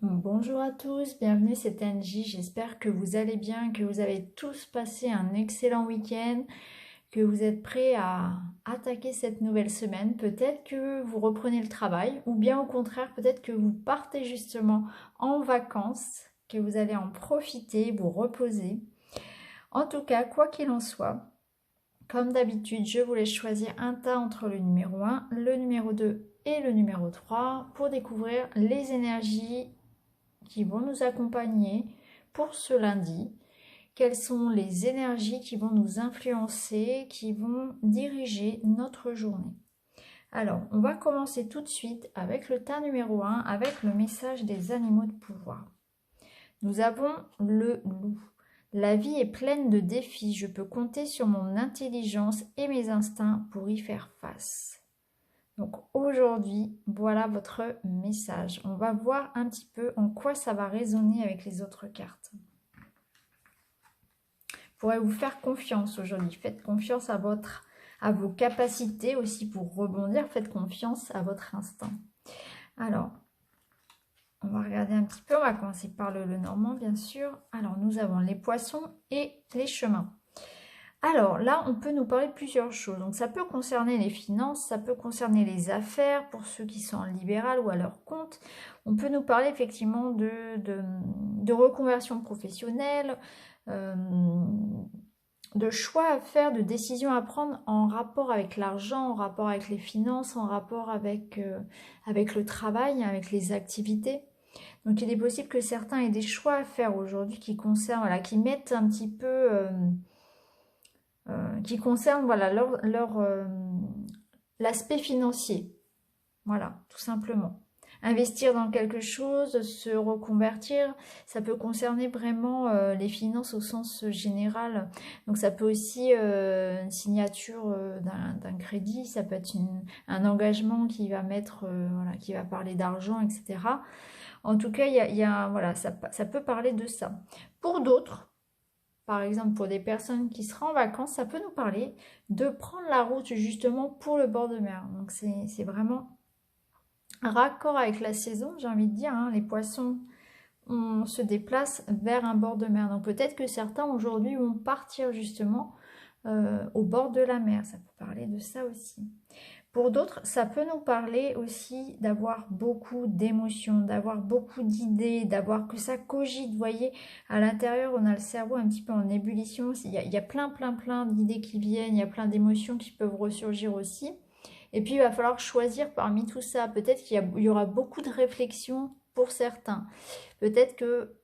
Bonjour à tous, bienvenue, c'est Angie, j'espère que vous allez bien, que vous avez tous passé un excellent week-end, que vous êtes prêts à attaquer cette nouvelle semaine. Peut-être que vous reprenez le travail, ou bien au contraire, peut-être que vous partez justement en vacances, que vous allez en profiter, vous reposer. En tout cas, quoi qu'il en soit, comme d'habitude, je vous laisse choisir un tas entre le numéro 1, le numéro 2 et le numéro 3 pour découvrir les énergies qui vont nous accompagner pour ce lundi. Quelles sont les énergies qui vont nous influencer, qui vont diriger notre journée. Alors, on va commencer tout de suite avec le tas numéro 1, avec le message des animaux de pouvoir. Nous avons le loup. La vie est pleine de défis, je peux compter sur mon intelligence et mes instincts pour y faire face. Donc aujourd'hui, voilà votre message. On va voir un petit peu en quoi ça va résonner avec les autres cartes. Vous pourrez vous faire confiance aujourd'hui. Faites confiance à vos capacités aussi pour rebondir. Faites confiance à votre instinct. Alors, on va regarder un petit peu. On va commencer par le normand, bien sûr. Alors, nous avons les poissons et les chemins. Alors là, on peut nous parler de plusieurs choses. Donc ça peut concerner les finances, ça peut concerner les affaires pour ceux qui sont en libéral ou à leur compte. On peut nous parler effectivement de reconversion professionnelle, de choix à faire, de décisions à prendre en rapport avec l'argent, en rapport avec les finances, en rapport avec le travail, avec les activités. Donc il est possible que certains aient des choix à faire aujourd'hui qui concernent, voilà, qui mettent un petit peu... qui concerne voilà, l'aspect financier. Voilà, tout simplement. Investir dans quelque chose, se reconvertir, ça peut concerner vraiment les finances au sens général. Donc ça peut aussi une signature d'un crédit, ça peut être un engagement qui va mettre, voilà, qui va parler d'argent, etc. En tout cas, voilà, ça peut parler de ça. Pour d'autres, par exemple, pour des personnes qui seraient en vacances, ça peut nous parler de prendre la route justement pour le bord de mer. Donc c'est vraiment raccord avec la saison, j'ai envie de dire. Hein. Les poissons, on se déplace vers un bord de mer. Donc peut-être que certains aujourd'hui vont partir justement au bord de la mer. Ça peut parler de ça aussi. Pour d'autres, ça peut nous parler aussi d'avoir beaucoup d'émotions, d'avoir beaucoup d'idées, d'avoir que ça cogite. Vous voyez, à l'intérieur, on a le cerveau un petit peu en ébullition. Il y a plein d'idées qui viennent, il y a plein d'émotions qui peuvent ressurgir aussi. Et puis, il va falloir choisir parmi tout ça. Peut-être qu'il y aura beaucoup de réflexions pour certains. Peut-être que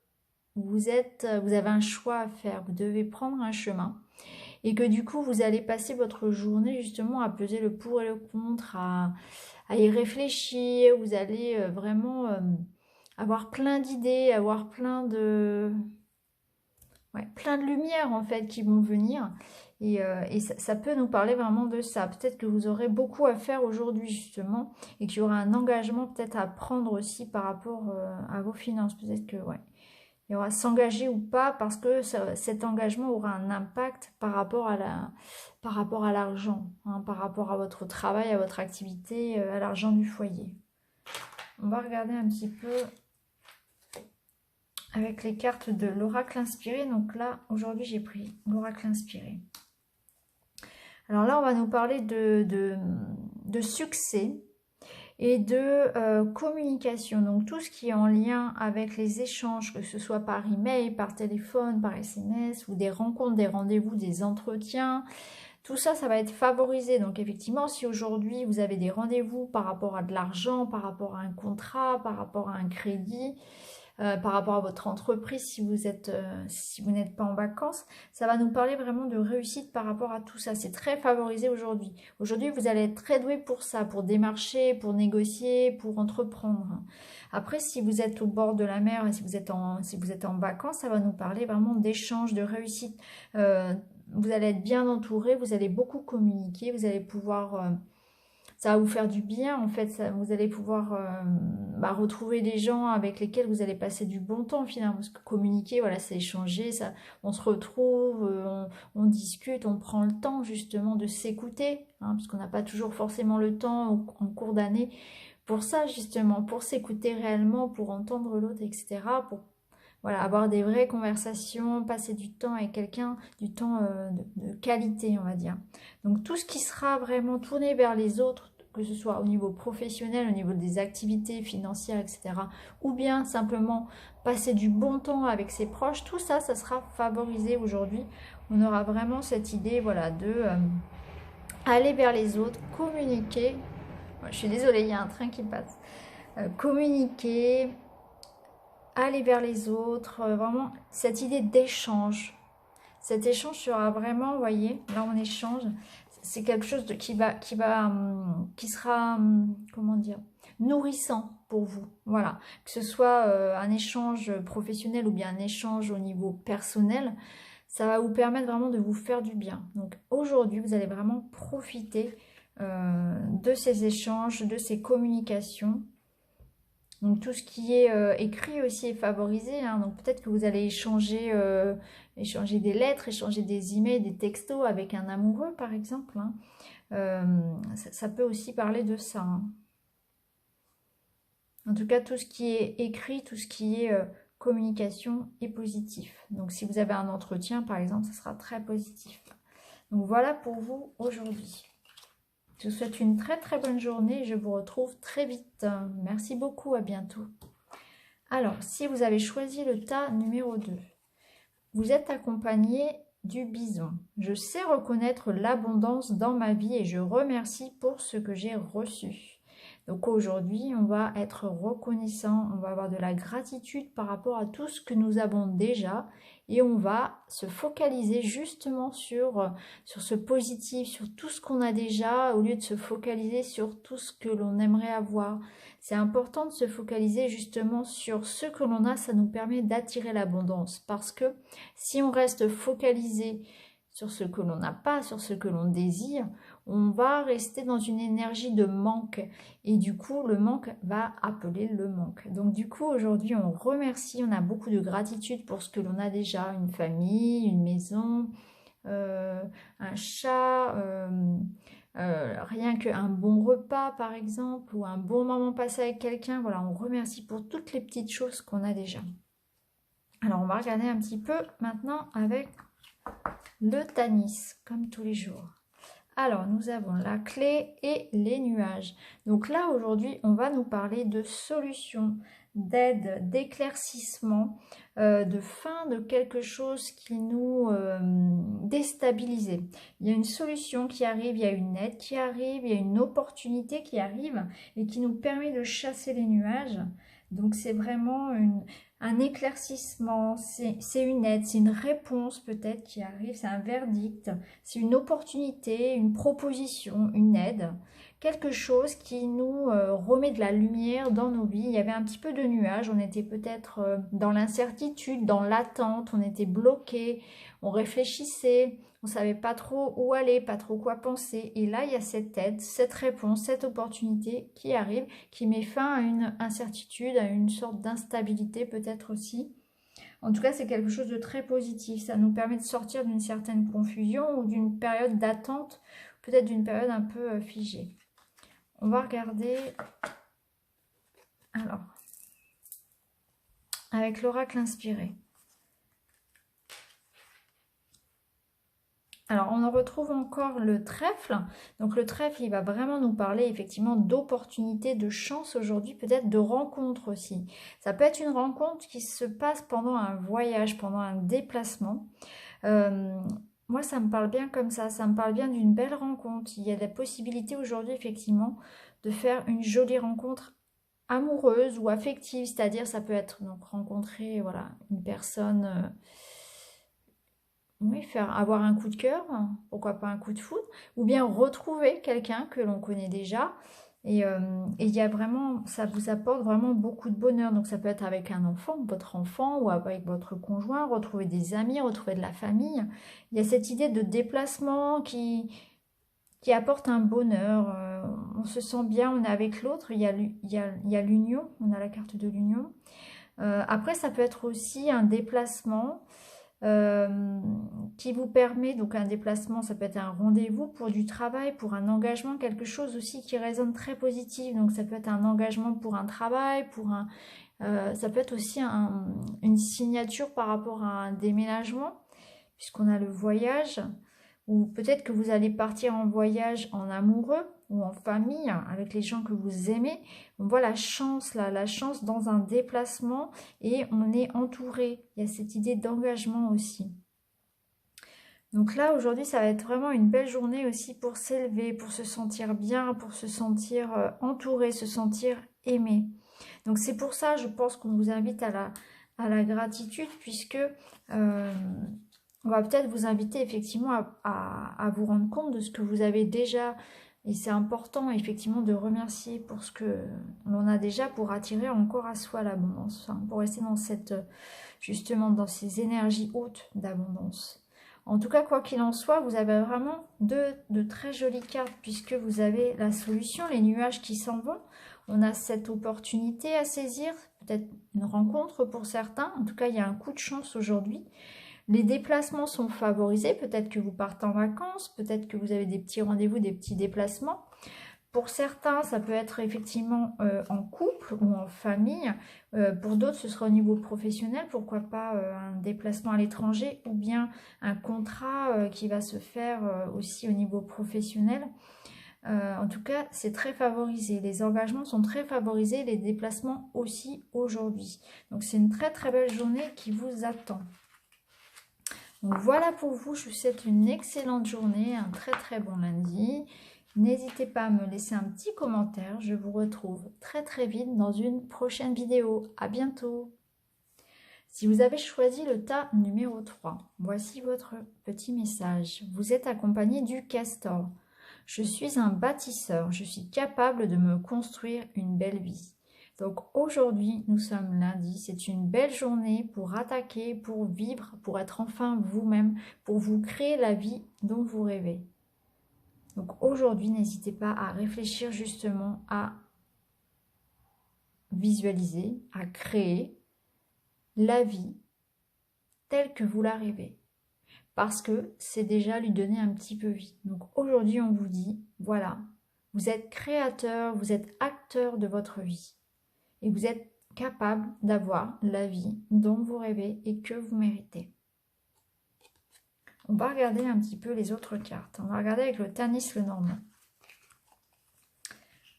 vous avez un choix à faire, vous devez prendre un chemin. Et que du coup, vous allez passer votre journée justement à peser le pour et le contre, à y réfléchir. Vous allez vraiment avoir plein d'idées, avoir plein de lumières en fait qui vont venir. Et ça peut nous parler vraiment de ça. Peut-être que vous aurez beaucoup à faire aujourd'hui justement et qu'il y aura un engagement peut-être à prendre aussi par rapport à vos finances. Peut-être que ouais. Il y aura s'engager ou pas parce que cet engagement aura un impact par rapport à l'argent, hein, par rapport à votre travail, à votre activité, à l'argent du foyer. On va regarder un petit peu avec les cartes de l'oracle inspiré. Donc là, aujourd'hui, j'ai pris l'oracle inspiré. Alors là, on va nous parler de succès et de communication. Donc tout ce qui est en lien avec les échanges, que ce soit par email, par téléphone, par SMS, ou des rencontres, des rendez-vous, des entretiens, tout ça, ça va être favorisé. Donc effectivement, si aujourd'hui vous avez des rendez-vous par rapport à de l'argent, par rapport à un contrat, par rapport à un crédit, par rapport à votre entreprise, si vous n'êtes pas en vacances, ça va nous parler vraiment de réussite par rapport à tout ça. C'est très favorisé aujourd'hui. Aujourd'hui, vous allez être très doué pour ça, pour démarcher, pour négocier, pour entreprendre. Après, si vous êtes au bord de la mer, si vous êtes en vacances, ça va nous parler vraiment d'échanges, de réussite. Vous allez être bien entouré, vous allez beaucoup communiquer, vous allez pouvoir... ça va vous faire du bien en fait, vous allez pouvoir retrouver des gens avec lesquels vous allez passer du bon temps finalement, parce que communiquer, voilà, c'est échanger, ça, on se retrouve, on discute, on prend le temps justement de s'écouter, hein, parce qu'on n'a pas toujours forcément le temps en cours d'année pour ça justement, pour s'écouter réellement, pour entendre l'autre, etc. Pour voilà, avoir des vraies conversations, passer du temps avec quelqu'un, du temps de qualité, on va dire. Donc tout ce qui sera vraiment tourné vers les autres, que ce soit au niveau professionnel, au niveau des activités financières, etc. Ou bien simplement passer du bon temps avec ses proches, tout ça, ça sera favorisé aujourd'hui. On aura vraiment cette idée, voilà, de aller vers les autres, communiquer. Je suis désolée, il y a un train qui passe. Communiquer, aller vers les autres, vraiment cette idée d'échange. Cet échange sera vraiment, vous voyez, là on échange, c'est quelque chose qui sera, comment dire, nourrissant pour vous. Voilà, que ce soit un échange professionnel ou bien un échange au niveau personnel, ça va vous permettre vraiment de vous faire du bien. Donc aujourd'hui, vous allez vraiment profiter de ces échanges, de ces communications. Donc tout ce qui est écrit aussi est favorisé, hein. Donc peut-être que vous allez échanger des lettres, échanger des emails, des textos avec un amoureux par exemple, hein. Ça peut aussi parler de ça, hein. En tout cas, tout ce qui est écrit, tout ce qui est communication est positif. Donc si vous avez un entretien par exemple, ça sera très positif. Donc voilà pour vous aujourd'hui. Je vous souhaite une très très bonne journée et je vous retrouve très vite. Merci beaucoup, à bientôt. Alors, si vous avez choisi le tas numéro 2, vous êtes accompagné du bison. Je sais reconnaître l'abondance dans ma vie et je remercie pour ce que j'ai reçu. Donc aujourd'hui, on va être reconnaissant, on va avoir de la gratitude par rapport à tout ce que nous avons déjà et on va se focaliser justement sur ce positif, sur tout ce qu'on a déjà au lieu de se focaliser sur tout ce que l'on aimerait avoir. C'est important de se focaliser justement sur ce que l'on a, ça nous permet d'attirer l'abondance parce que si on reste focalisé sur ce que l'on n'a pas, sur ce que l'on désire, on va rester dans une énergie de manque et du coup le manque va appeler le manque. Donc du coup aujourd'hui on remercie, on a beaucoup de gratitude pour ce que l'on a déjà, une famille, une maison, un chat, rien qu'un bon repas par exemple ou un bon moment passé avec quelqu'un. Voilà, on remercie pour toutes les petites choses qu'on a déjà. Alors on va regarder un petit peu maintenant avec le Tanis comme tous les jours. Alors, nous avons la clé et les nuages. Donc là, aujourd'hui, on va nous parler de solutions, d'aide, d'éclaircissement, de fin de quelque chose qui nous déstabilisait. Il y a une solution qui arrive, il y a une aide qui arrive, il y a une opportunité qui arrive et qui nous permet de chasser les nuages. Donc, c'est vraiment un éclaircissement, c'est une aide, c'est une réponse peut-être qui arrive, c'est un verdict, c'est une opportunité, une proposition, une aide, quelque chose qui nous remet de la lumière dans nos vies. Il y avait un petit peu de nuages, on était peut-être dans l'incertitude, dans l'attente, on était bloqué, on réfléchissait, on ne savait pas trop où aller, pas trop quoi penser. Et là, il y a cette aide, cette réponse, cette opportunité qui arrive, qui met fin à une incertitude, à une sorte d'instabilité peut-être aussi. En tout cas, c'est quelque chose de très positif. Ça nous permet de sortir d'une certaine confusion ou d'une période d'attente, peut-être d'une période un peu figée. On va regarder, alors, avec l'oracle inspiré. Alors, on en retrouve encore le trèfle. Donc, le trèfle, il va vraiment nous parler effectivement d'opportunités, de chance aujourd'hui, peut-être de rencontres aussi. Ça peut être une rencontre qui se passe pendant un voyage, pendant un déplacement. Moi, ça me parle bien comme ça me parle bien d'une belle rencontre. Il y a la possibilité aujourd'hui, effectivement, de faire une jolie rencontre amoureuse ou affective, c'est-à-dire ça peut être donc rencontrer voilà, une personne... Oui, avoir un coup de cœur, pourquoi pas un coup de foudre, ou bien retrouver quelqu'un que l'on connaît déjà. Et il y a vraiment, ça vous apporte vraiment beaucoup de bonheur. Donc ça peut être avec un enfant, votre enfant, ou avec votre conjoint, retrouver des amis, retrouver de la famille. Il y a cette idée de déplacement qui apporte un bonheur. On se sent bien, on est avec l'autre, il y a l'union, on a la carte de l'union. Après, ça peut être aussi un déplacement qui vous permet, donc un déplacement, ça peut être un rendez-vous pour du travail, pour un engagement, quelque chose aussi qui résonne très positif. Donc ça peut être un engagement pour un travail, ça peut être aussi une signature par rapport à un déménagement, puisqu'on a le voyage, ou peut-être que vous allez partir en voyage en amoureux ou en famille avec les gens que vous aimez. On voit la chance là, la chance dans un déplacement et on est entouré. Il y a cette idée d'engagement aussi. Donc là, aujourd'hui, ça va être vraiment une belle journée aussi pour s'élever, pour se sentir bien, pour se sentir entouré, se sentir aimé. Donc c'est pour ça, je pense qu'on vous invite à la gratitude, puisque on va peut-être vous inviter effectivement à vous rendre compte de ce que vous avez déjà. Et c'est important effectivement de remercier pour ce que l'on a déjà, pour attirer encore à soi l'abondance, hein, pour rester dans justement dans ces énergies hautes d'abondance. En tout cas, quoi qu'il en soit, vous avez vraiment de très jolies cartes, puisque vous avez la solution, les nuages qui s'en vont. On a cette opportunité à saisir, peut-être une rencontre pour certains. En tout cas, il y a un coup de chance aujourd'hui. Les déplacements sont favorisés. Peut-être que vous partez en vacances, peut-être que vous avez des petits rendez-vous, des petits déplacements. Pour certains, ça peut être effectivement en couple ou en famille. Pour d'autres, ce sera au niveau professionnel. Pourquoi pas un déplacement à l'étranger ou bien un contrat qui va se faire aussi au niveau professionnel. En tout cas, c'est très favorisé. Les engagements sont très favorisés, les déplacements aussi aujourd'hui. Donc, c'est une très très belle journée qui vous attend. Donc, voilà pour vous. Je vous souhaite une excellente journée, un très très bon lundi. N'hésitez pas à me laisser un petit commentaire. Je vous retrouve très très vite dans une prochaine vidéo. À bientôt. Si vous avez choisi le tas numéro 3, voici votre petit message. Vous êtes accompagné du castor. Je suis un bâtisseur, je suis capable de me construire une belle vie. Donc aujourd'hui, nous sommes lundi, c'est une belle journée pour attaquer, pour vivre, pour être enfin vous-même, pour vous créer la vie dont vous rêvez. Donc aujourd'hui, n'hésitez pas à réfléchir justement à visualiser, à créer la vie telle que vous la rêvez. Parce que c'est déjà lui donner un petit peu vie. Donc aujourd'hui, on vous dit, voilà, vous êtes créateur, vous êtes acteur de votre vie. Et vous êtes capable d'avoir la vie dont vous rêvez et que vous méritez. On va regarder un petit peu les autres cartes. On va regarder avec le Tanis Lenormand.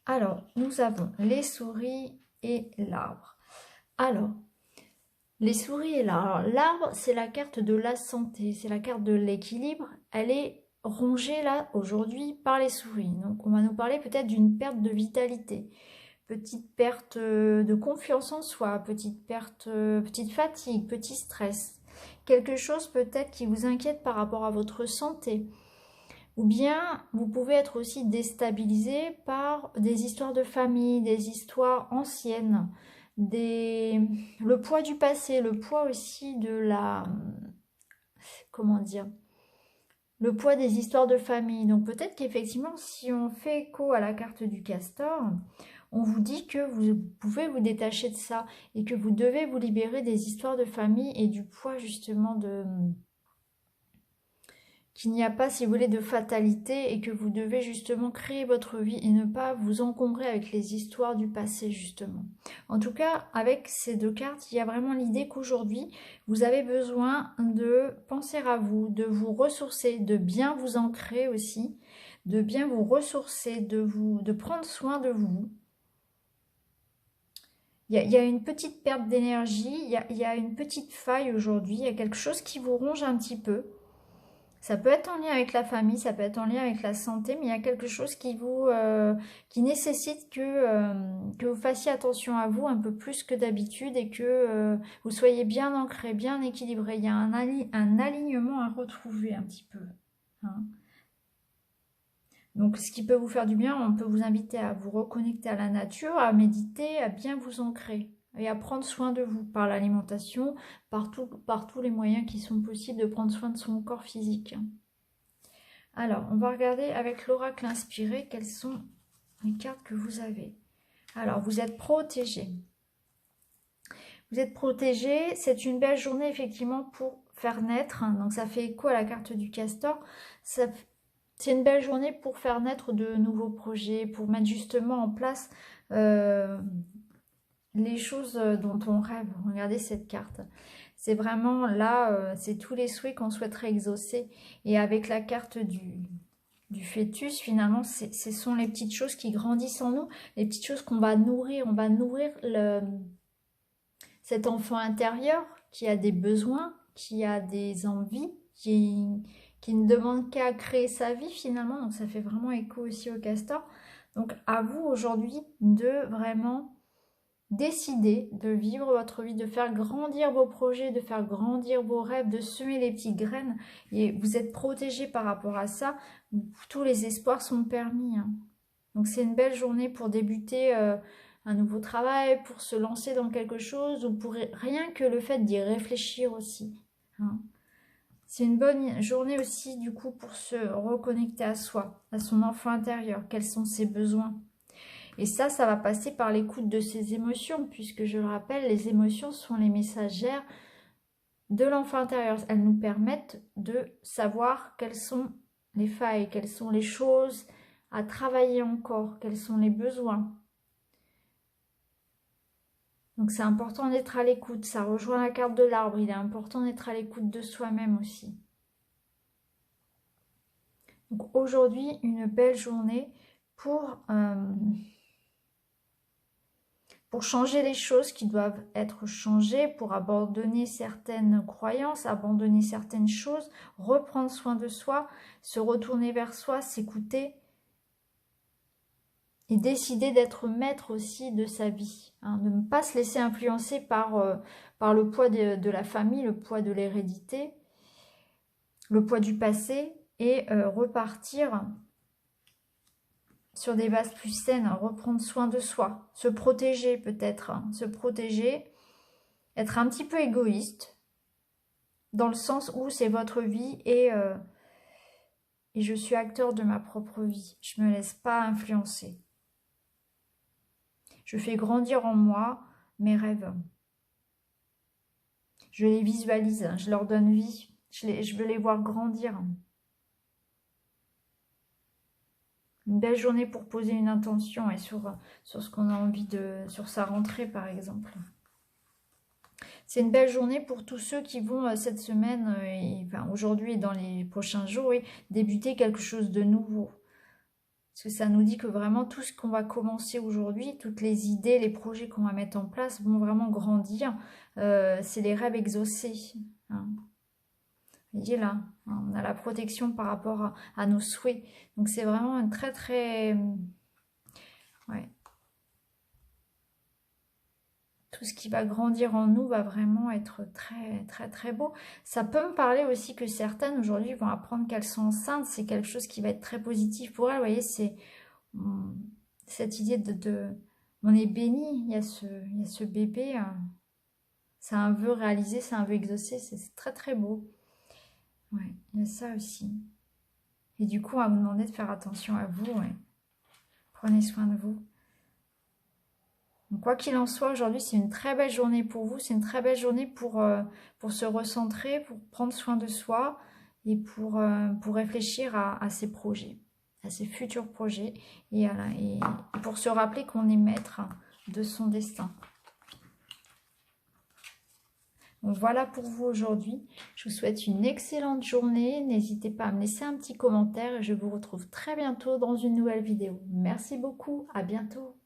Alors, nous avons les souris et l'arbre. Alors, les souris et l'arbre. L'arbre, c'est la carte de la santé, c'est la carte de l'équilibre. Elle est rongée là, aujourd'hui, par les souris. Donc, on va nous parler peut-être d'une perte de vitalité. Petite perte de confiance en soi, petite fatigue, petit stress. Quelque chose peut-être qui vous inquiète par rapport à votre santé. Ou bien, vous pouvez être aussi déstabilisé par des histoires de famille, des histoires anciennes, le poids du passé, le poids aussi de comment dire, le poids des histoires de famille. Donc peut-être qu'effectivement, si on fait écho à la carte du castor, on vous dit que vous pouvez vous détacher de ça et que vous devez vous libérer des histoires de famille et du poids justement qu'il n'y a pas, si vous voulez, de fatalité et que vous devez justement créer votre vie et ne pas vous encombrer avec les histoires du passé justement. En tout cas, avec ces deux cartes, il y a vraiment l'idée qu'aujourd'hui, vous avez besoin de penser à vous, de vous ressourcer, de bien vous ancrer aussi, de bien vous ressourcer, de prendre soin de vous. Il y a une petite perte d'énergie, il y a une petite faille aujourd'hui, il y a quelque chose qui vous ronge un petit peu. Ça peut être en lien avec la famille, ça peut être en lien avec la santé, mais il y a quelque chose qui nécessite que vous fassiez attention à vous un peu plus que d'habitude et que vous soyez bien ancré, bien équilibré. Il y a un alignement à retrouver un petit peu. Hein. Donc, ce qui peut vous faire du bien, on peut vous inviter à vous reconnecter à la nature, à méditer, à bien vous ancrer et à prendre soin de vous par l'alimentation, par tous les moyens qui sont possibles de prendre soin de son corps physique. Alors, on va regarder avec l'oracle inspiré quelles sont les cartes que vous avez. Alors, vous êtes protégé. Vous êtes protégé. C'est une belle journée effectivement pour faire naître. Donc ça fait écho à la carte du castor. C'est une belle journée pour faire naître de nouveaux projets, pour mettre justement en place les choses dont on rêve. Regardez cette carte. C'est vraiment là, c'est tous les souhaits qu'on souhaiterait exaucer. Et avec la carte du fœtus, finalement, ce sont les petites choses qui grandissent en nous, les petites choses qu'on va nourrir. On va nourrir cet enfant intérieur qui a des besoins, qui a des envies, qui ne demande qu'à créer sa vie finalement. Donc ça fait vraiment écho aussi au castor. Donc à vous aujourd'hui de vraiment décider de vivre votre vie, de faire grandir vos projets, de faire grandir vos rêves, de semer les petites graines. Et vous êtes protégé par rapport à ça. Tous les espoirs sont permis. Hein. Donc c'est une belle journée pour débuter un nouveau travail, pour se lancer dans quelque chose, ou pour rien que le fait d'y réfléchir aussi. Hein. C'est une bonne journée aussi du coup pour se reconnecter à soi, à son enfant intérieur. Quels sont ses besoins? Et ça va passer par l'écoute de ses émotions, puisque je le rappelle, les émotions sont les messagères de l'enfant intérieur. Elles nous permettent de savoir quelles sont les failles, quelles sont les choses à travailler encore, quels sont les besoins. Donc c'est important d'être à l'écoute, ça rejoint la carte de l'arbre, il est important d'être à l'écoute de soi-même aussi. Donc aujourd'hui, une belle journée pour changer les choses qui doivent être changées, pour abandonner certaines croyances, abandonner certaines choses, reprendre soin de soi, se retourner vers soi, s'écouter et décider d'être maître aussi de sa vie. Hein, de ne pas se laisser influencer par le poids de la famille, le poids de l'hérédité, le poids du passé et repartir sur des bases plus saines, reprendre soin de soi, se protéger peut-être, hein, se protéger, être un petit peu égoïste, dans le sens où c'est votre vie et je suis acteur de ma propre vie. Je ne me laisse pas influencer. Je fais grandir en moi mes rêves. Je les visualise, je leur donne vie, je veux les voir grandir. Une belle journée pour poser une intention et sur ce qu'on a envie sur sa rentrée par exemple. C'est une belle journée pour tous ceux qui vont cette semaine, enfin, aujourd'hui et dans les prochains jours, débuter quelque chose de nouveau. Parce que ça nous dit que vraiment tout ce qu'on va commencer aujourd'hui, toutes les idées, les projets qu'on va mettre en place vont vraiment grandir. C'est les rêves exaucés. Hein. Vous voyez là, on a la protection par rapport à nos souhaits. Donc c'est vraiment un très... Ouais. Tout ce qui va grandir en nous va vraiment être très beau. Ça peut me parler aussi que certaines aujourd'hui vont apprendre qu'elles sont enceintes. C'est quelque chose qui va être très positif pour elles. Vous voyez, c'est cette idée on est béni. Il y a ce bébé. C'est un vœu réalisé, c'est un vœu exaucé. C'est très beau. Ouais, il y a ça aussi. Et du coup, on va vous demander de faire attention à vous. Ouais. Prenez soin de vous. Donc, quoi qu'il en soit, aujourd'hui, c'est une très belle journée pour vous. C'est une très belle journée pour se recentrer, pour prendre soin de soi et pour réfléchir à ses projets, à ses futurs projets et pour se rappeler qu'on est maître de son destin. Donc voilà pour vous aujourd'hui. Je vous souhaite une excellente journée. N'hésitez pas à me laisser un petit commentaire et je vous retrouve très bientôt dans une nouvelle vidéo. Merci beaucoup, à bientôt.